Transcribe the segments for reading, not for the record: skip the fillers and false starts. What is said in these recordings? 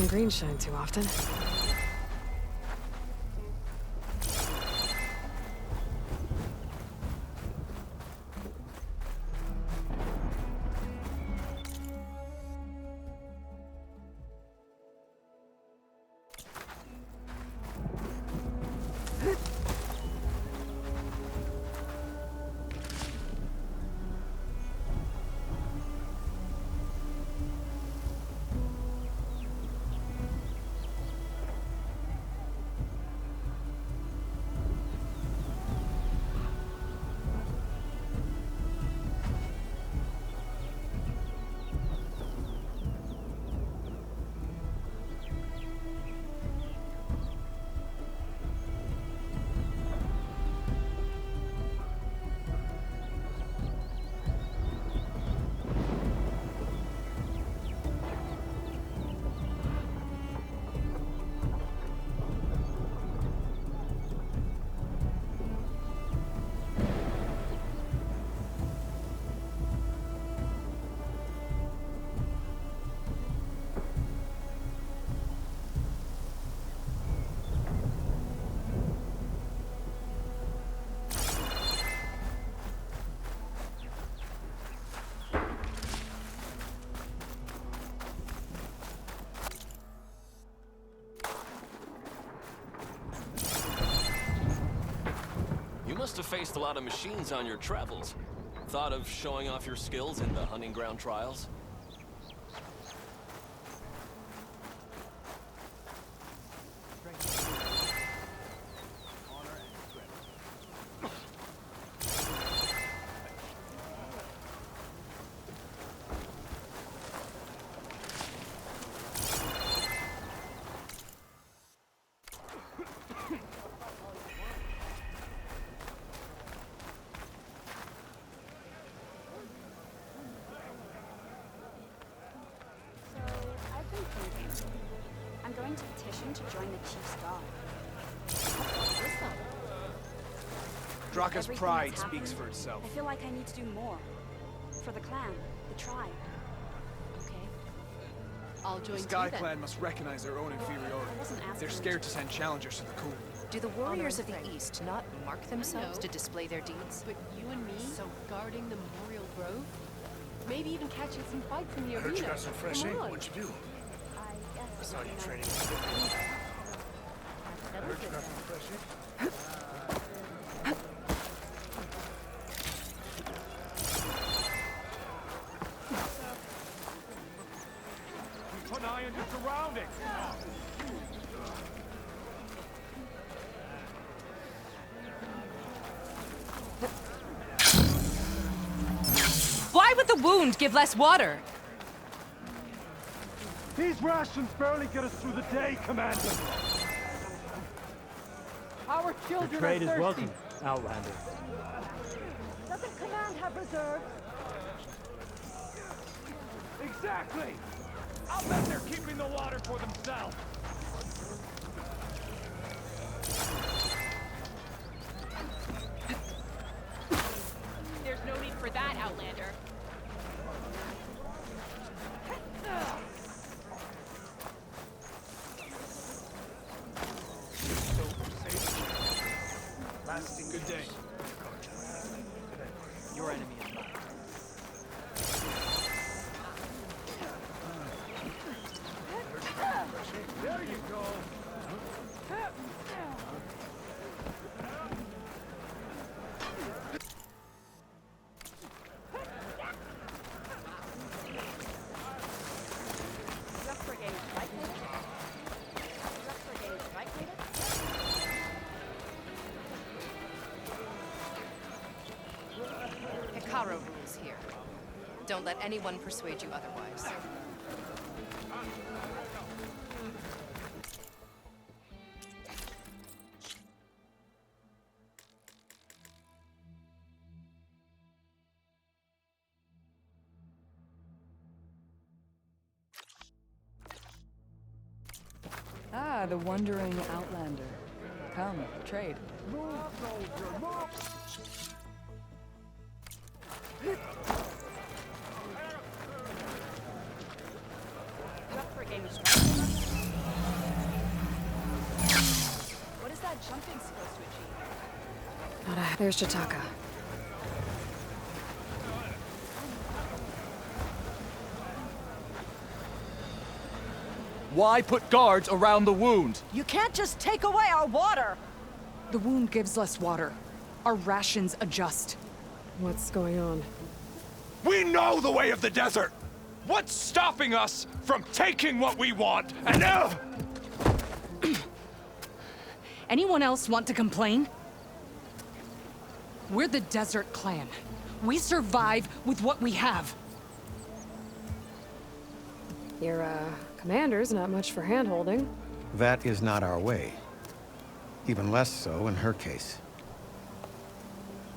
Neon green shine too often. You must have faced a lot of machines on your travels. Thought of showing off your skills in the hunting ground trials? I'm going to petition to join the Chief's Guard. Draka's Everything pride that's speaks happened, for itself. I feel like I need to do more. For the clan, the tribe. Okay. I'll join The too Sky then. Clan must recognize their own inferiority. I wasn't asking They're you scared to. to send challengers to the Cool. Do the warriors of the right. East not mark themselves No. to display their deeds? But you and me, guarding the Memorial Grove? Maybe even catching some fights in the arena. Heard you got some fresh Come ink. on. What'd you do? I saw you training. That Heard was you it got some then. fresh ink. Keep an eye on your surroundings! Why would the wound give less water? These rations barely get us through the day, Commander! Our children Trade are is thirsty. welcome, Outlander. Doesn't Command have reserves? Exactly! I'll bet they're keeping the water for themselves! There's no need for that, Outlander. Lasting good day. Your enemy is mine. There you go! Just Brigade, right, Native? Just Brigade, right, Native? Hikaru rules here. Don't let anyone persuade you otherwise. Ah, the wandering Outlander. Come, trade. Just Brigade, right, Native? There's Jataka. Why put guards around the wound? You can't just take away our water! The wound gives less water. Our rations adjust. What's going on? We know the way of the desert! What's stopping us from taking what we want and Anyone else want to complain? We're the Desert Clan. We survive with what we have. Your, commander's not much for hand-holding. That is not our way. Even less so in her case.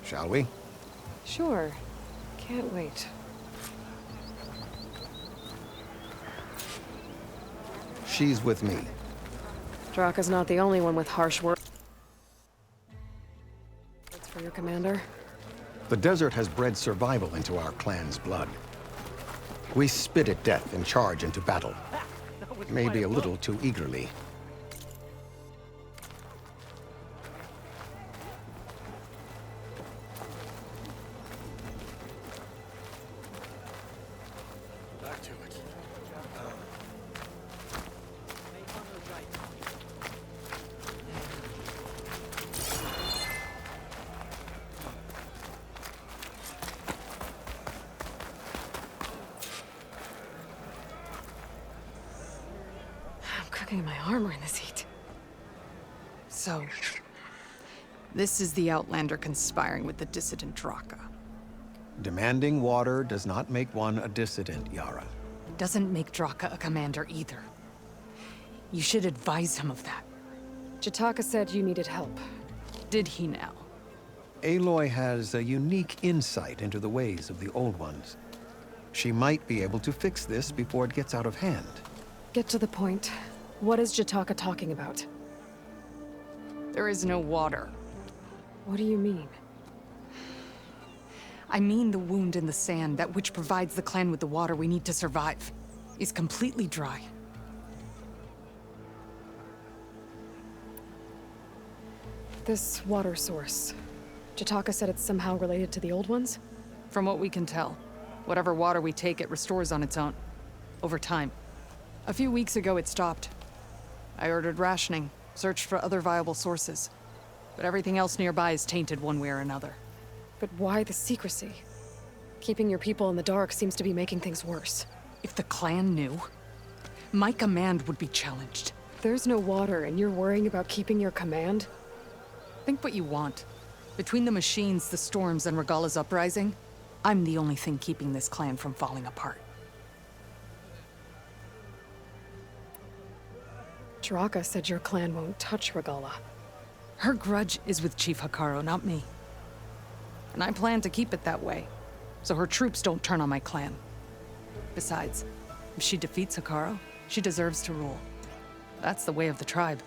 Shall we? Sure. Can't wait. She's with me. Draka's not the only one with harsh words for your commander. The desert has bred survival into our clan's blood. We spit at death and charge into battle. Maybe a little too eagerly. Back to it. I'm cooking my armor in this heat. So, this is the Outlander conspiring with the dissident Draka. Demanding water does not make one a dissident, Yara. Doesn't make Draka a commander either. You should advise him of that. Jataka said you needed help. Did he now? Aloy has a unique insight into the ways of the Old Ones. She might be able to fix this before it gets out of hand. Get to the point. What is Jataka talking about? There is no water. What do you mean? I mean the wound in the sand, that which provides the clan with the water we need to survive, is completely dry. This water source. Jataka said it's somehow related to the Old Ones? From what we can tell, whatever water we take, it restores on its own. Over time. A few weeks ago, it stopped. I ordered rationing, searched for other viable sources. But everything else nearby is tainted one way or another. But why the secrecy? Keeping your people in the dark seems to be making things worse. If the clan knew, my command would be challenged. There's no water and you're worrying about keeping your command? Think what you want. Between the machines, the storms, and Regalla's uprising, I'm the only thing keeping this clan from falling apart. Draka said your clan won't touch Regalla. Her grudge is with Chief Hekarro, not me. And I plan to keep it that way, so her troops don't turn on my clan. Besides, if she defeats Hekarro, she deserves to rule. That's the way of the tribe.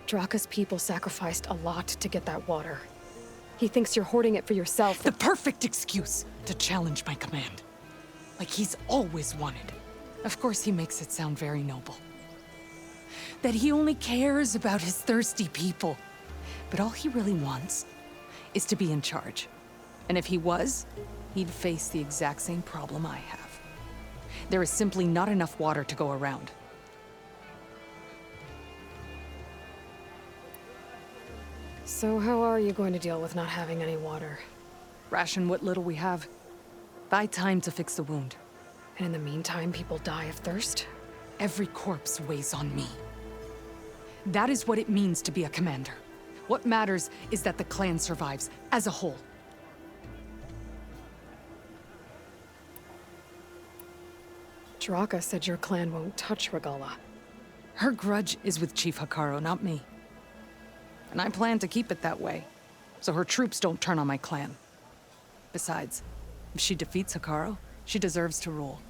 Draka's people sacrificed a lot to get that water. He thinks you're hoarding it for yourself. The perfect excuse to challenge my command. Like he's always wanted. Of course he makes it sound very noble. That he only cares about his thirsty people. But all he really wants is to be in charge. And if he was, he'd face the exact same problem I have. There is simply not enough water to go around. So how are you going to deal with not having any water? Ration what little we have. Buy time to fix the wound. And in the meantime, people die of thirst? Every corpse weighs on me. That is what it means to be a commander. What matters is that the clan survives, as a whole. Draka said your clan won't touch Regalla. Her grudge is with Chief Hekarro, not me. And I plan to keep it that way, so her troops don't turn on my clan. Besides, if she defeats Hekarro, she deserves to rule.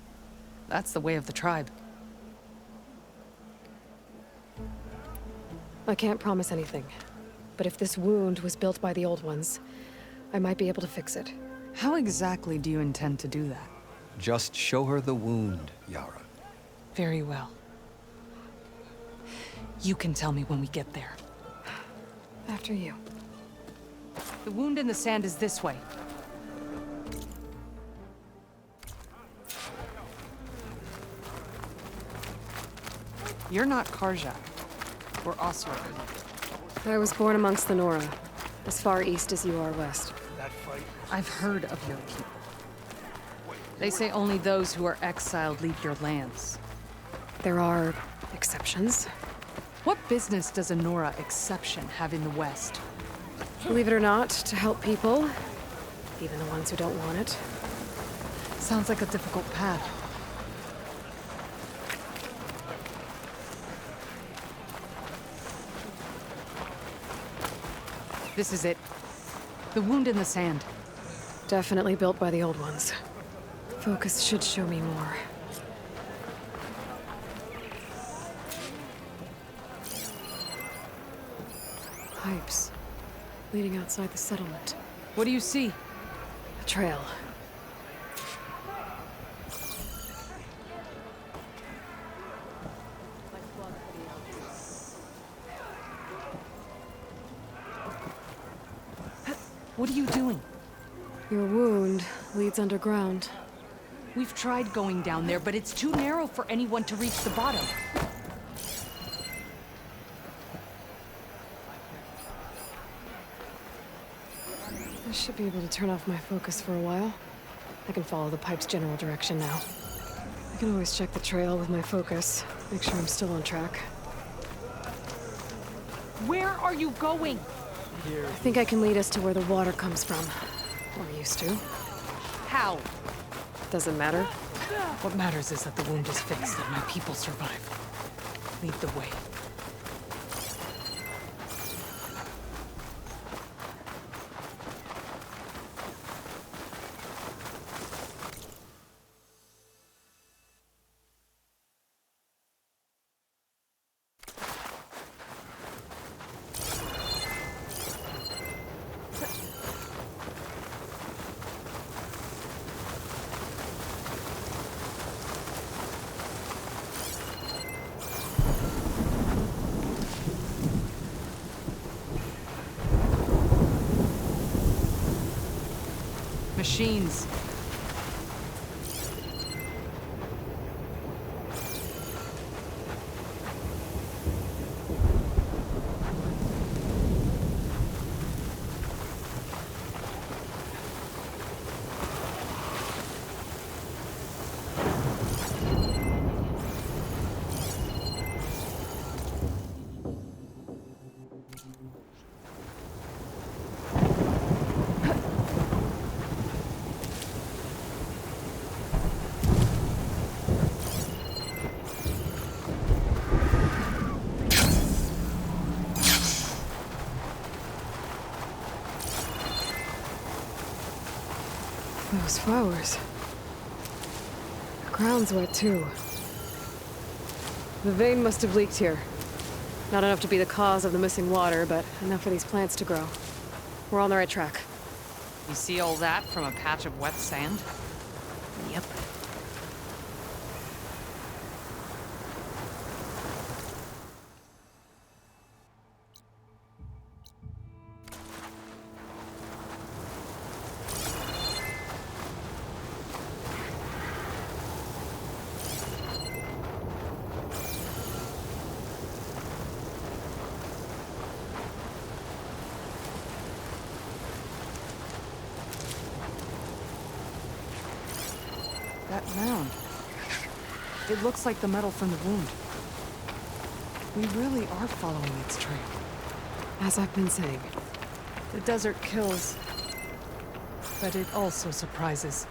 That's the way of the tribe. I can't promise anything, but if this wound was built by the Old Ones, I might be able to fix it. How exactly do you intend to do that? Just show her the wound, Yara. Very well. You can tell me when we get there. After you. The wound in the sand is this way. You're not Karja. Or Oswald. I was born amongst the Nora, as far east as you are west. That fight. I've heard of your people. They say only those who are exiled leave your lands. There are exceptions. What business does a Nora exception have in the West? Believe it or not, to help people, even the ones who don't want it. Sounds like a difficult path. This is it. The wound in the sand. Definitely built by the old ones. Focus should show me more. Pipes. Leading outside the settlement. What do you see? A trail. What are you doing? Your wound leads underground. We've tried going down there, but it's too narrow for anyone to reach the bottom. I should be able to turn off my focus for a while. I can follow the pipe's general direction now. I can always check the trail with my focus, make sure I'm still on track. Where are you going? I think I can lead us to where the water comes from. Or used to. How? Doesn't matter. What matters is that the wound is fixed and my people survive. Lead the way. Machines. Those flowers. The ground's wet too. The vein must have leaked here. Not enough to be the cause of the missing water, but enough for these plants to grow. We're on the right track. You see all that from a patch of wet sand? Yep. That mound. It looks like the metal from the wound. We really are following its trail. As I've been saying. The desert kills, but it also surprises.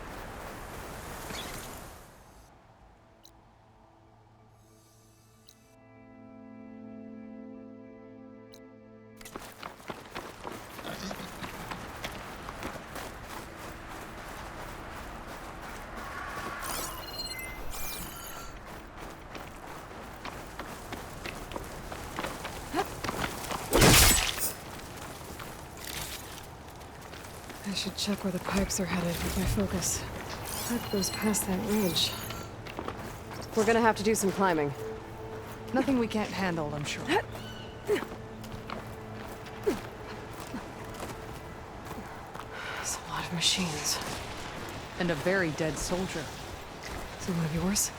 I should check where the pipes are headed with my focus. Pipe goes past that ridge. We're gonna have to do some climbing. Nothing we can't handle, I'm sure. Machines. And a very dead soldier. Is it one of yours?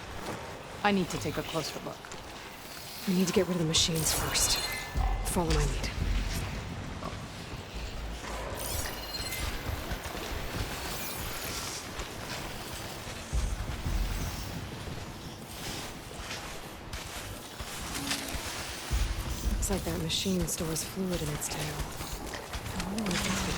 I need to take a closer look. We need to get rid of the machines first. Follow my lead. Looks like that machine stores fluid in its tail. I wonder what it gets to.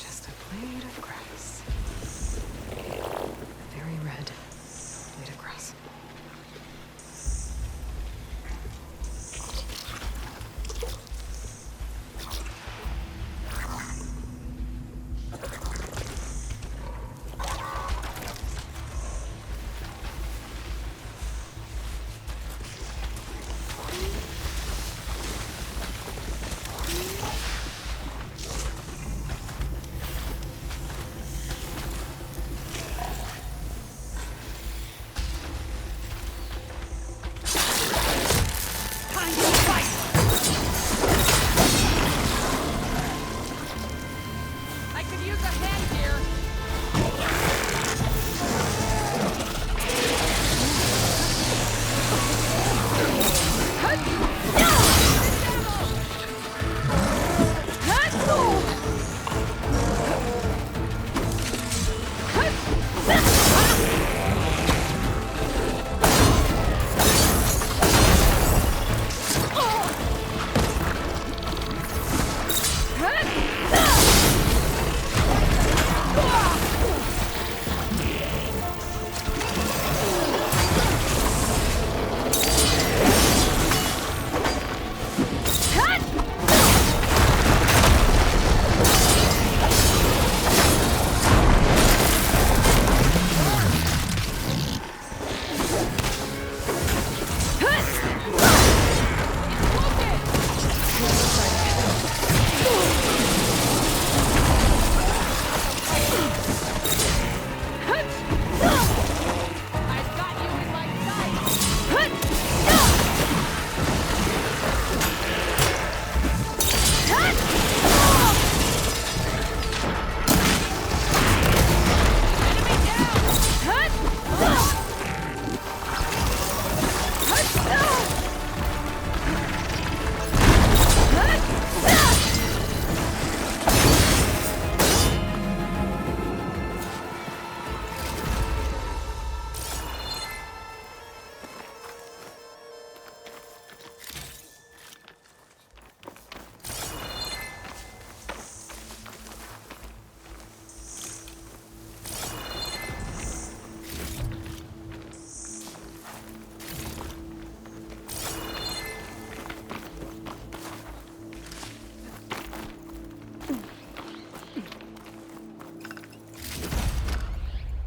Just a blade of grass. A very red blade of grass. I could use a hand here.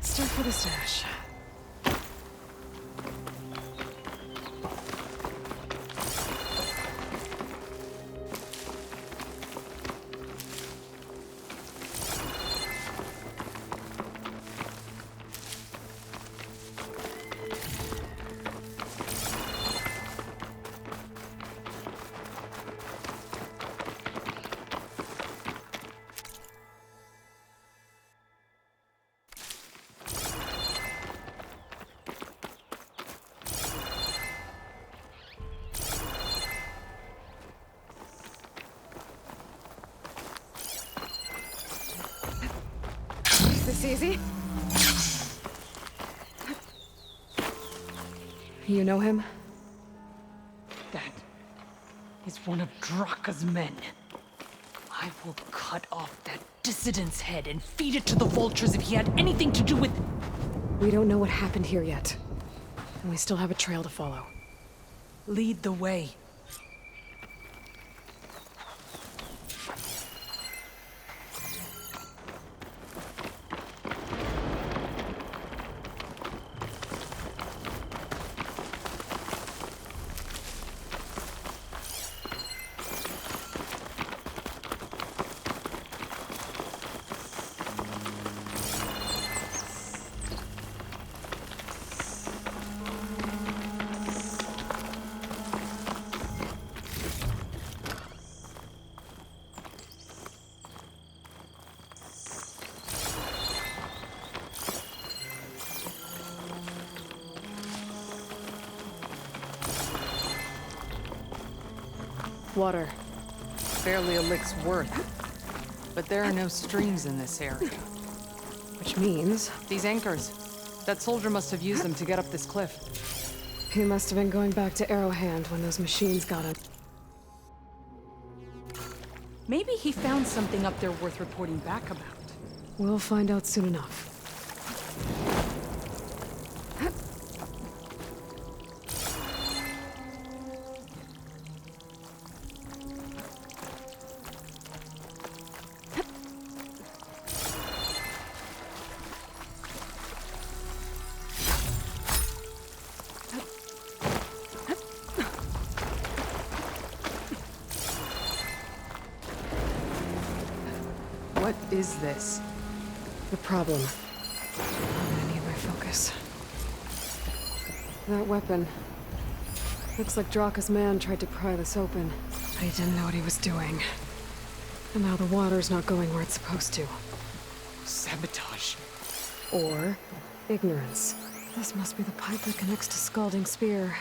Start for the stash. This easy? You know him? That is one of Draka's men. I will cut off that dissident's head and feed it to the vultures if he had anything to do with... We don't know what happened here yet. And we still have a trail to follow. Lead the way. Water. Barely a lick's worth. But there are no streams in this area. Which means... These anchors. That soldier must have used them to get up this cliff. he must have been going back to Arrowhand when those machines got him. Maybe he found something up there worth reporting back about. We'll find out soon enough. What is this? The problem. I'm gonna need my focus. That weapon. Looks like Draka's man tried to pry this open, but he didn't know what he was doing. And now the water's not going where it's supposed to. Sabotage. Or ignorance. This must be the pipe that connects to Scalding Spear.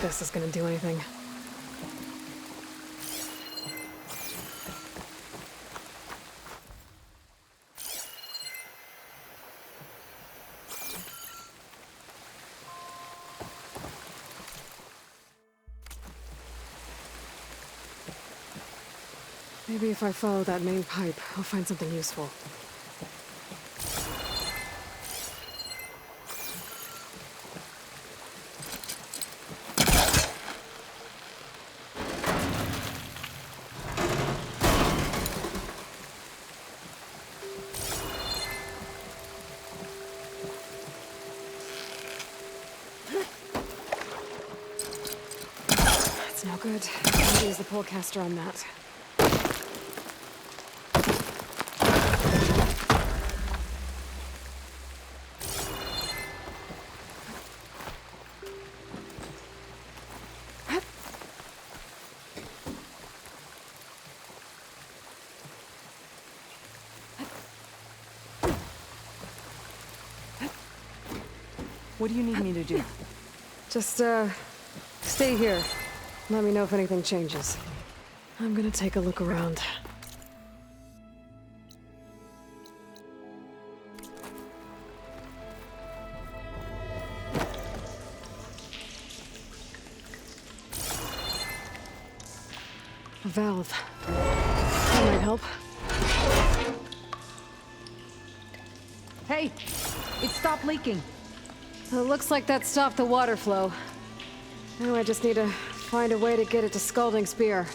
This is gonna do anything. Maybe if I follow that main pipe, I'll find something useful. That's no good. I'll use the polecaster on that. What do you need me to do? Just, stay here. Let me know if anything changes. I'm gonna take a look around. A valve. That might help. Hey! It stopped leaking! It looks like that stopped the water flow. Now I just need to find a way to get it to Scalding Spear.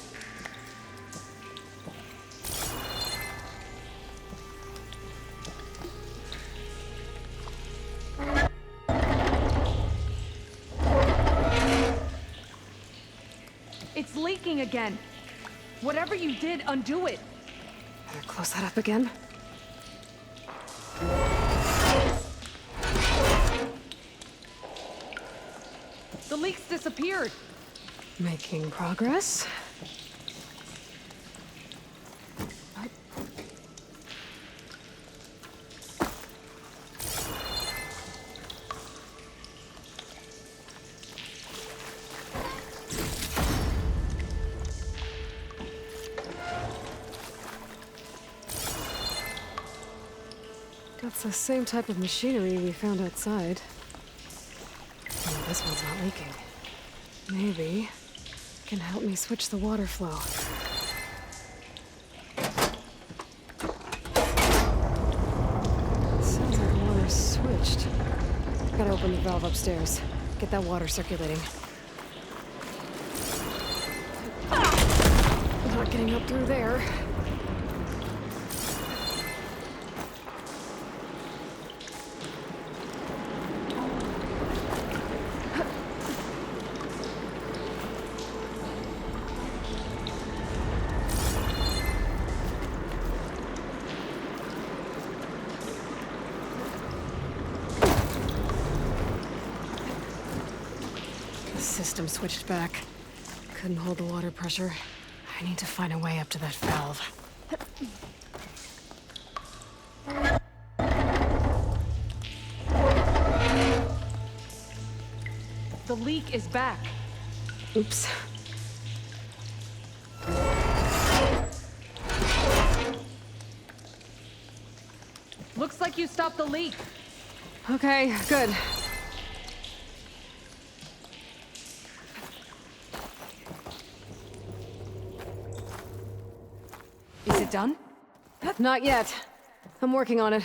It's leaking again! Whatever you did, undo it! Better close that up again. The leaks disappeared! Making progress. It's the same type of machinery we found outside. Only this one's not leaking. Maybe it can help me switch the water flow. Sounds like water's switched. Gotta open the valve upstairs. Get that water circulating. Not getting up through there. The system switched back. Couldn't hold the water pressure. I need to find a way up to that valve. The leak is back. Oops. Looks like you stopped the leak. Okay, good. Is it done? Not yet. I'm working on it.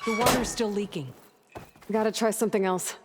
The water's still leaking. Gotta try something else.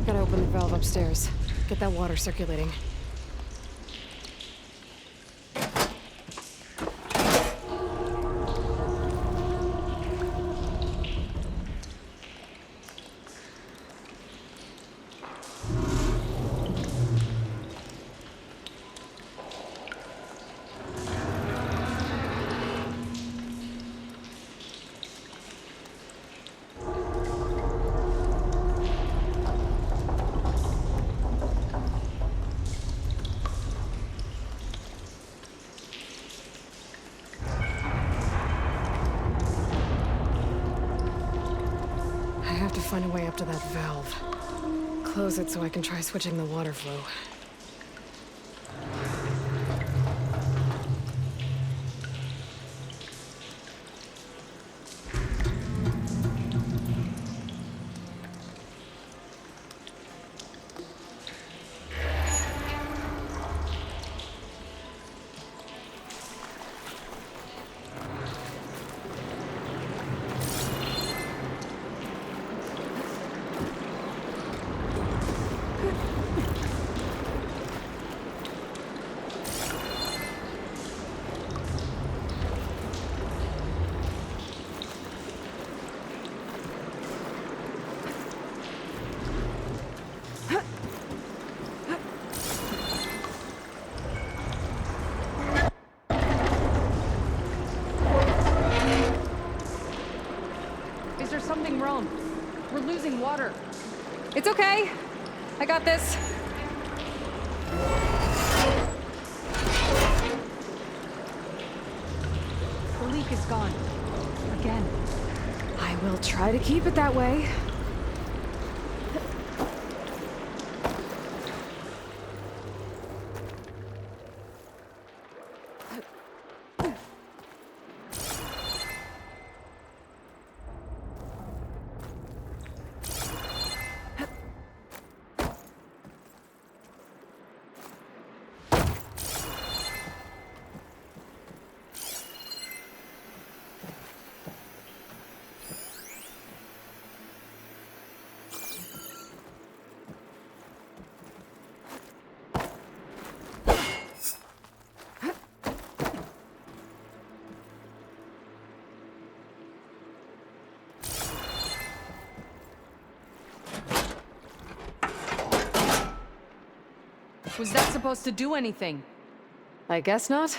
Gotta open the valve upstairs. Get that water circulating. Find a way up to that valve. Close it so I can try switching the water flow. Something wrong. We're losing water. It's okay. I got this. smoke is gone. Again. I will try to keep it that way. Was that supposed to do anything? I guess not.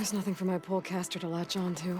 There's nothing for my polecaster to latch onto.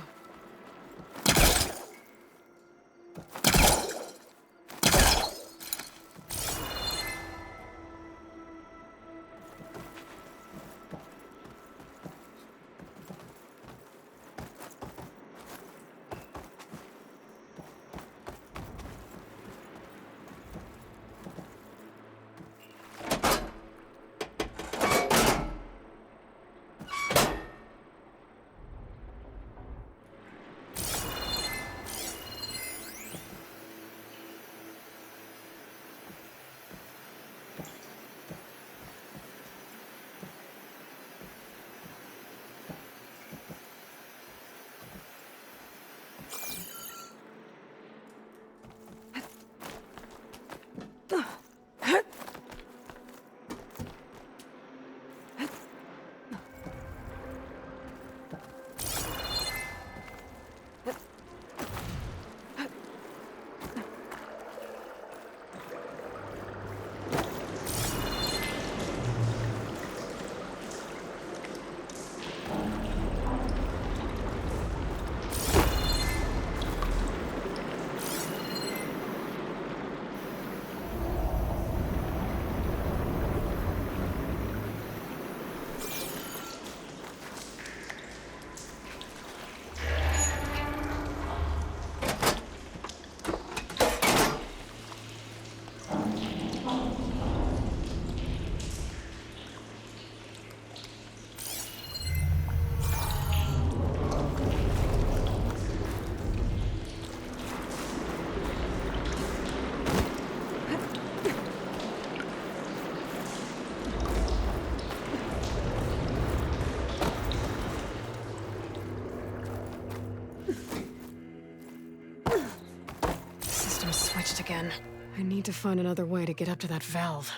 Switched again. I need to find another way to get up to that valve.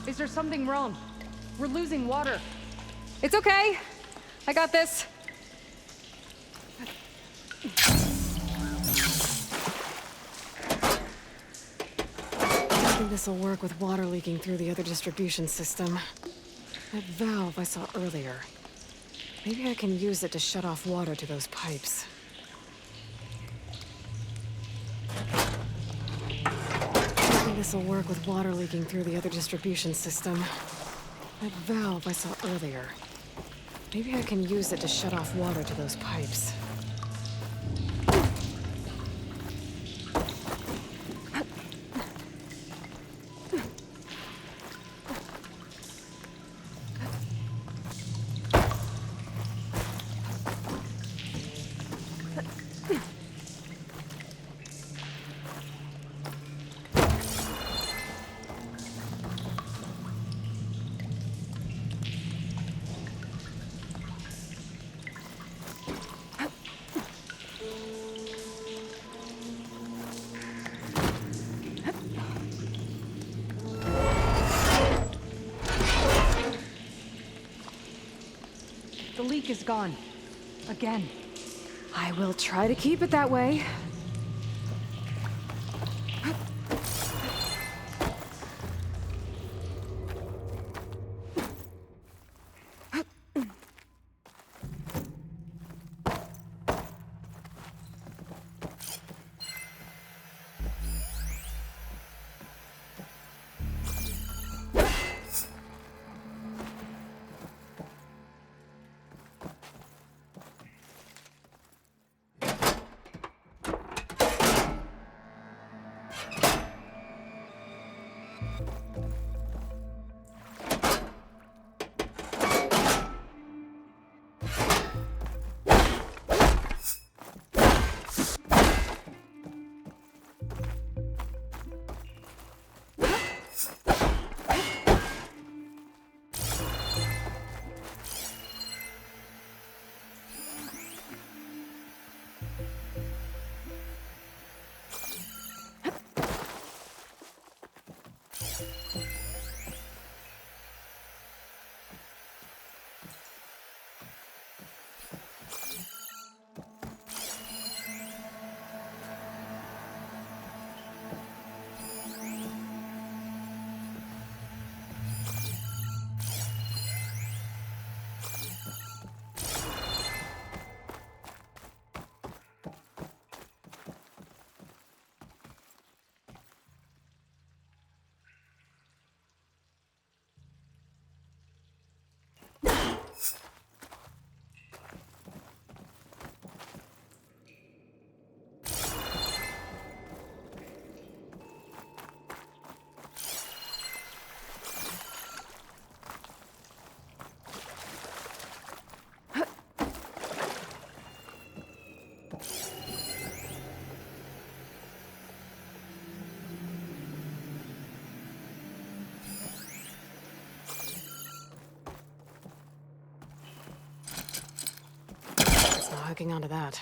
Is there something wrong? We're losing water. It's okay. I got this. I think this'll work with water leaking through the other distribution system. That valve I saw earlier. Maybe I can use it to shut off water to those pipes. I think this'll work with water leaking through the other distribution system. That valve I saw earlier. Maybe I can use it to shut off water to those pipes. The leak is gone. Again. I will try to keep it that way. Hooking onto that.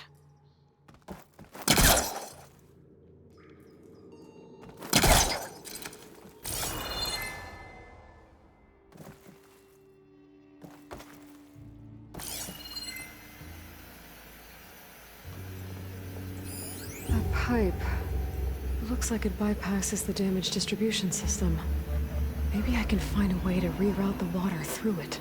That pipe looks like it bypasses the damaged distribution system. Maybe I can find a way to reroute the water through it.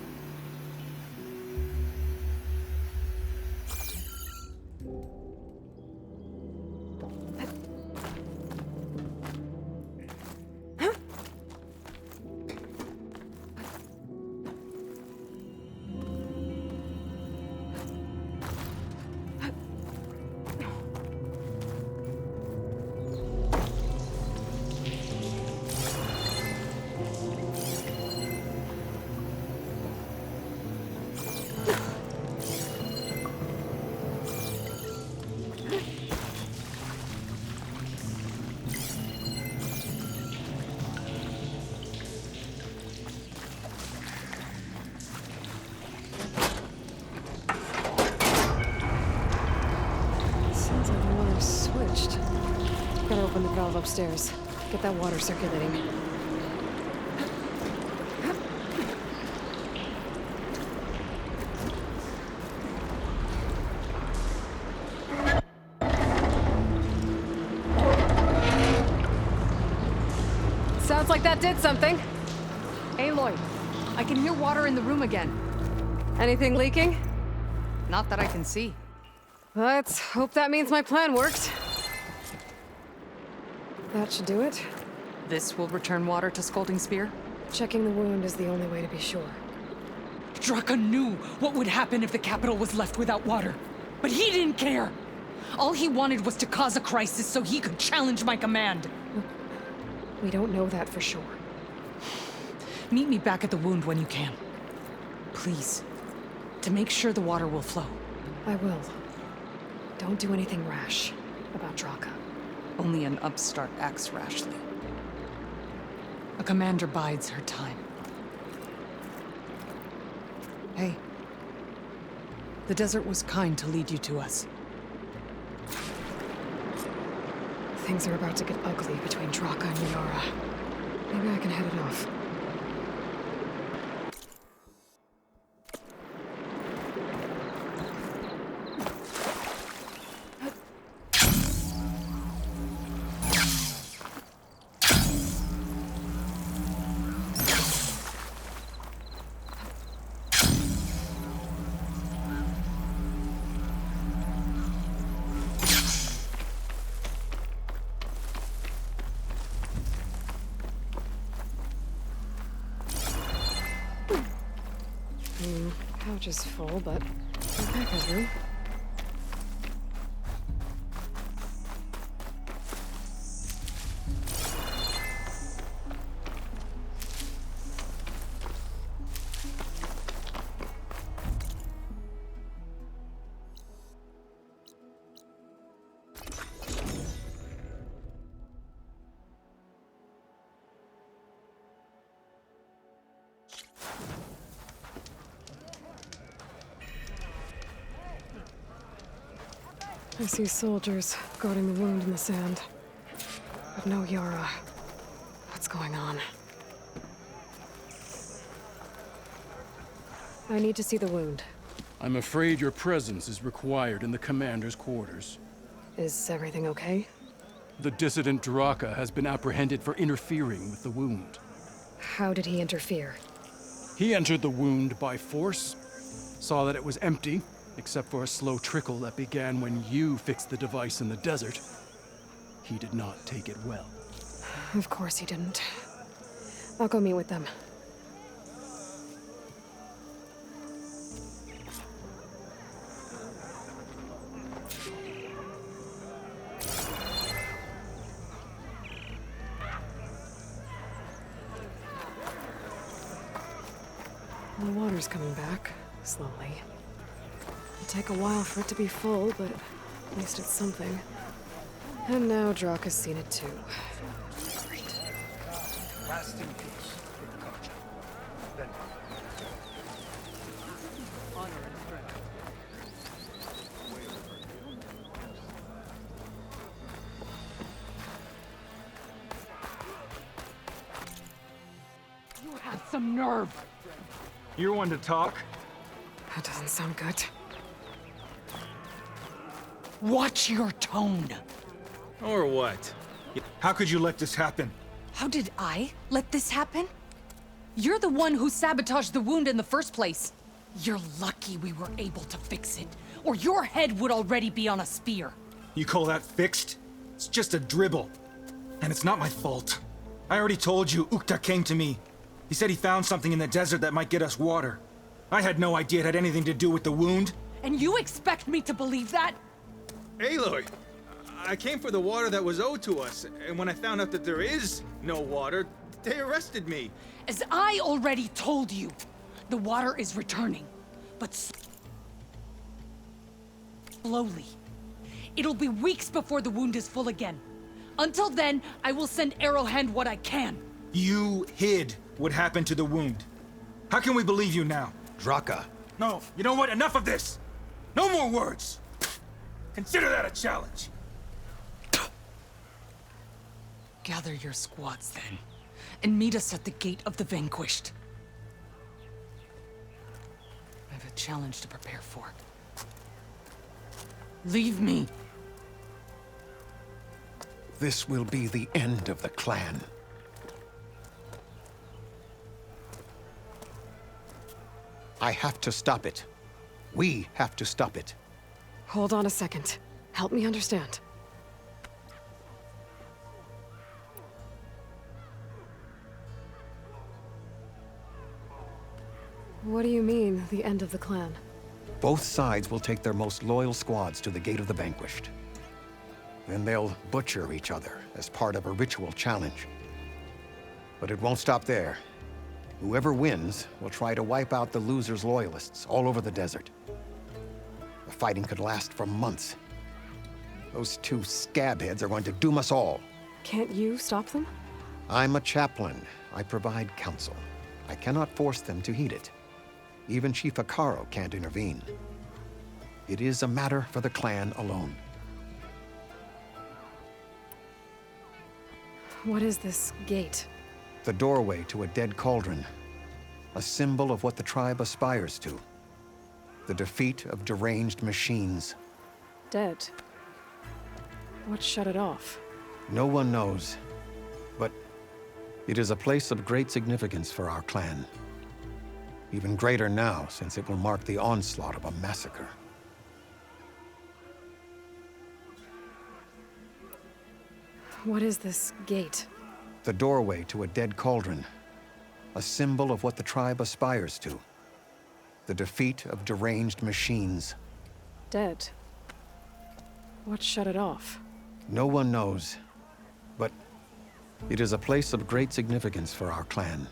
Gotta open the valve upstairs. Get that water circulating. Sounds like that did something. Aloy, I can hear water in the room again. Anything leaking? Not that I can see. Let's hope that means my plan worked. That should do it. This will return water to Scolding Spear? Checking the wound is the only way to be sure. Draka knew what would happen if the capital was left without water. But he didn't care! All he wanted was to cause a crisis so he could challenge my command. We don't know that for sure. Meet me back at the wound when you can. Please. To make sure the water will flow. I will. Don't do anything rash about Draka. Only an upstart acts rashly. A commander bides her time. Hey. The desert was kind to lead you to us. Things are about to get ugly between Draka and Yara. Maybe I can head it off. Pouch is full, but the pack has room. I see soldiers guarding the wound in the sand. But no Yara. What's going on? I need to see the wound. I'm afraid your presence is required in the commander's quarters. Is everything okay? The dissident Draka has been apprehended for interfering with the wound. How did he interfere? He entered the wound by force, saw that it was empty, except for a slow trickle that began when you fixed the device in the desert. He did not take it well. Of course he didn't. I'll go meet with them. The water's coming back, slowly. It'll take a while for it to be full, but at least it's something. And now Draka's seen it too. Great. Rest in peace, Karja. Then honor and strength. You have some nerve! You're one to talk. That doesn't sound good. Watch your tone! Or what? How could you let this happen? How did I let this happen? You're the one who sabotaged the wound in the first place. You're lucky we were able to fix it, or your head would already be on a spear. You call that fixed? It's just a dribble. And it's not my fault. I already told you, Ukta came to me. He said he found something in the desert that might get us water. I had no idea it had anything to do with the wound. And you expect me to believe that? Aloy, I came for the water that was owed to us, and when I found out that there is no water, they arrested me. As I already told you, the water is returning, but slowly. It'll be weeks before the wound is full again. Until then, I will send Arrowhand what I can. You hid what happened to the wound. How can we believe you now? Draka. No, you know what? Enough of this! No more words! Consider that a challenge! Gather your squads then, and meet us at the Gate of the Vanquished. I have a challenge to prepare for. Leave me. This will be the end of the clan. I have to stop it. We have to stop it. Hold on a second. Help me understand. What do you mean, the end of the clan? Both sides will take their most loyal squads to the Gate of the Vanquished. Then they'll butcher each other as part of a ritual challenge. But it won't stop there. Whoever wins will try to wipe out the loser's loyalists all over the desert. The fighting could last for months. Those two scabheads are going to doom us all. Can't you stop them? I'm a chaplain. I provide counsel. I cannot force them to heed it. Even Chief Hekarro can't intervene. It is a matter for the clan alone. What is this gate? The doorway to a dead cauldron. A symbol of what the tribe aspires to. The defeat of deranged machines. Dead. What shut it off? No one knows. But it is a place of great significance for our clan. Even greater now, since it will mark the onslaught of a massacre. What is this gate? The doorway to a dead cauldron. A symbol of what the tribe aspires to. The defeat of deranged machines. Dead. What shut it off? No one knows. But it is a place of great significance for our clan.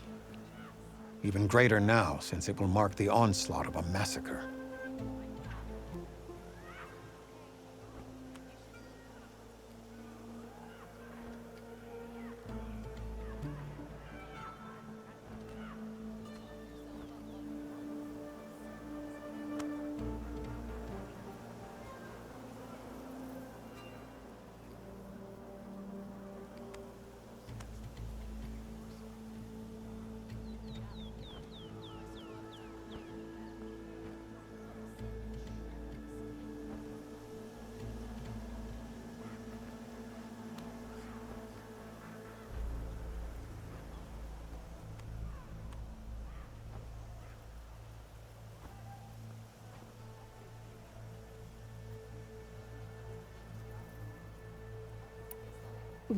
Even greater now, since it will mark the onslaught of a massacre.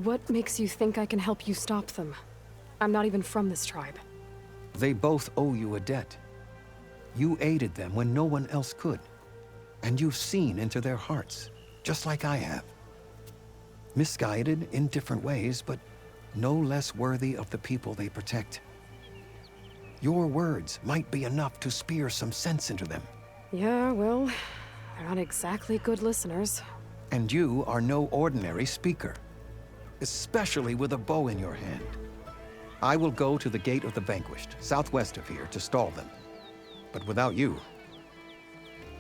What makes you think I can help you stop them? I'm not even from this tribe. They both owe you a debt. You aided them when no one else could. And you've seen into their hearts, just like I have. Misguided in different ways, but no less worthy of the people they protect. Your words might be enough to spear some sense into them. Yeah, well, they're not exactly good listeners. And you are no ordinary speaker. Especially with a bow in your hand. I will go to the Gate of the Vanquished, southwest of here, to stall them. But without you,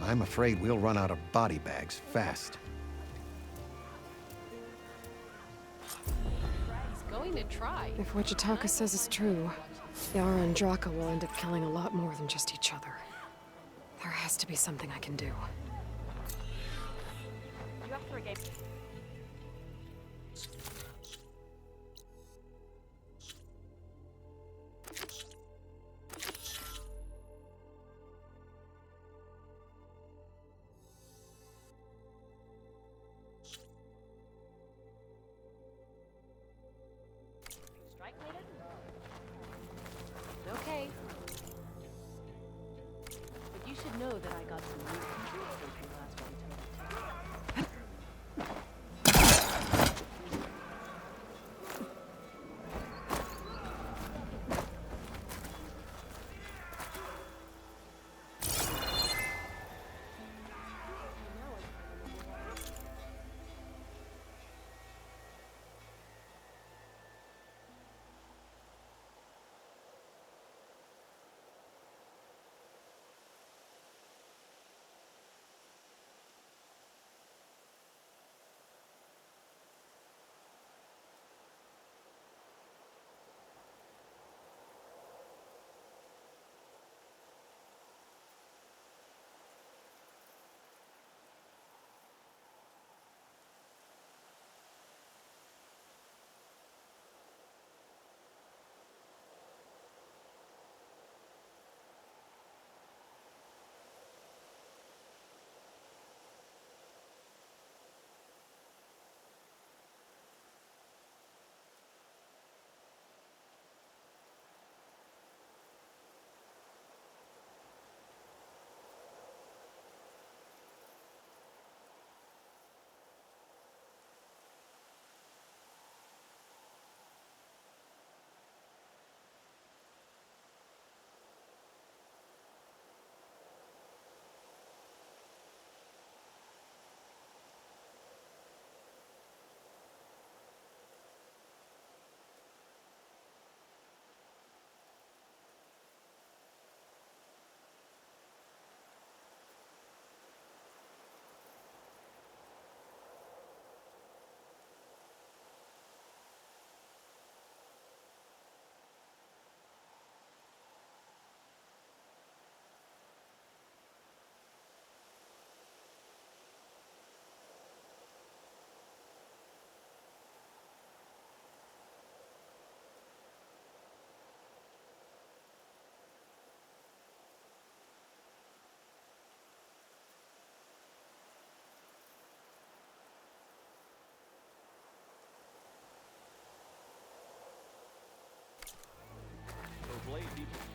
I'm afraid we'll run out of body bags fast. He's going to try. If what Jataka says is true, Yara and Draka will end up killing a lot more than just each other. There has to be something I can do. You up for a game? Strike later? Okay. But you should know that I got some new control since we last went to it. people.